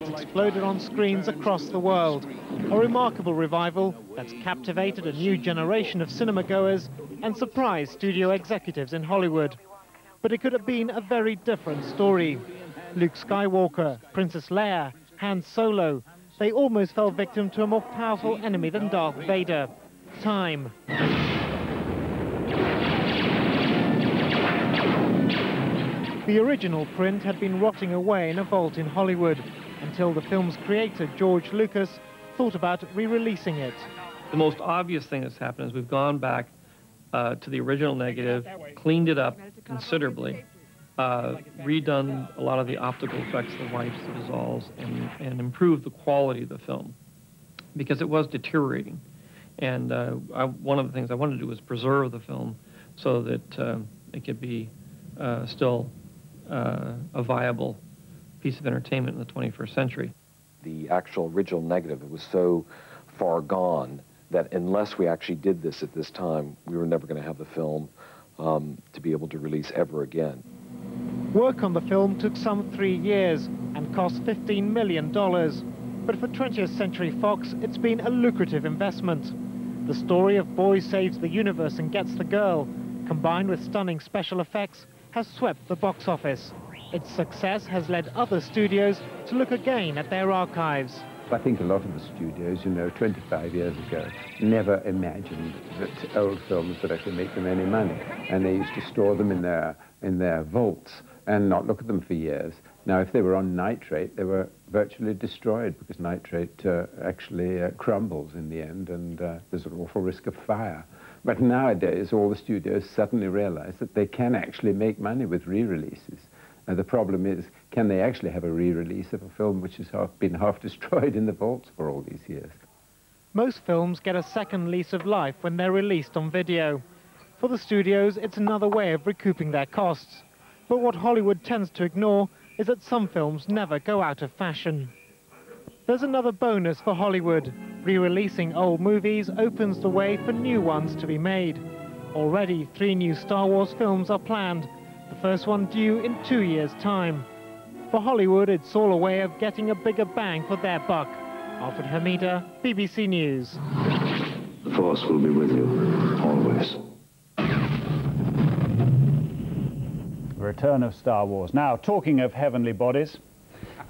Exploded on screens across the world. A remarkable revival that's captivated a new generation of cinema goers and surprised studio executives in Hollywood. But it could have been a very different story. Luke Skywalker, Princess Leia, Han Solo, they almost fell victim to a more powerful enemy than Darth Vader: time. The original print had been rotting away in a vault in Hollywood until the film's creator, George Lucas, thought about re-releasing it. The most obvious thing that's happened is we've gone back to the original negative, cleaned it up considerably, redone a lot of the optical effects, the wipes, the dissolves, and improved the quality of the film, because it was deteriorating. And one of the things I wanted to do was preserve the film so that it could be still a viable piece of entertainment in the 21st century. The actual original negative, it was so far gone that unless we actually did this at this time, we were never going to have the film to be able to release ever again. Work on the film took some 3 years and cost $15 million. But for 20th Century Fox, it's been a lucrative investment. The story of boy saves the universe and gets the girl, combined with stunning special effects, has swept the box office. Its success has led other studios to look again at their archives. I think a lot of the studios, 25 years ago, never imagined that old films would actually make them any money. And they used to store them in their vaults and not look at them for years. Now, if they were on nitrate, they were virtually destroyed because nitrate actually crumbles in the end, and there's an awful risk of fire. But nowadays, all the studios suddenly realize that they can actually make money with re-releases. The problem is, can they actually have a re-release of a film which has been half destroyed in the vaults for all these years? Most films get a second lease of life when they're released on video. For the studios, it's another way of recouping their costs. But what Hollywood tends to ignore is that some films never go out of fashion. There's another bonus for Hollywood. Re-releasing old movies opens the way for new ones to be made. Already 3 new Star Wars films are planned, the first one due in 2 years' time. For Hollywood, it's all a way of getting a bigger bang for their buck. Alfred Hamida, BBC News. The Force will be with you, always. Return of Star Wars. Now, talking of heavenly bodies,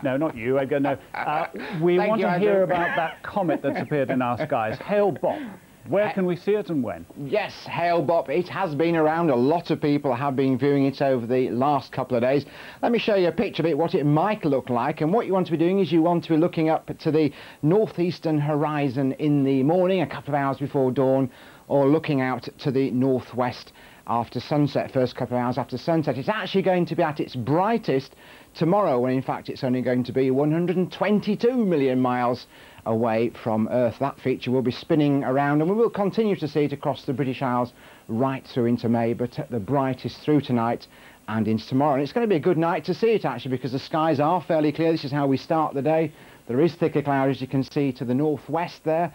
no, not you, Edgar, no. We want to hear about that comet that's appeared in our skies, Hale Bopp. Where can we see it and when? Yes, Hale Bopp. It has been around. A lot of people have been viewing it over the last couple of days. Let me show you a picture of it, what it might look like. And what you want to be doing is you want to be looking up to the northeastern horizon in the morning, a couple of hours before dawn, or looking out to the northwest after sunset, first couple of hours after sunset. It's actually going to be at its brightest tomorrow, when in fact it's only going to be 122 million miles away from Earth. That feature will be spinning around, and we will continue to see it across the British Isles right through into May, but at the brightest through tonight and into tomorrow. And it's going to be a good night to see it, actually, because the skies are fairly clear. This is how we start the day. There is thicker cloud, as you can see, to the northwest there.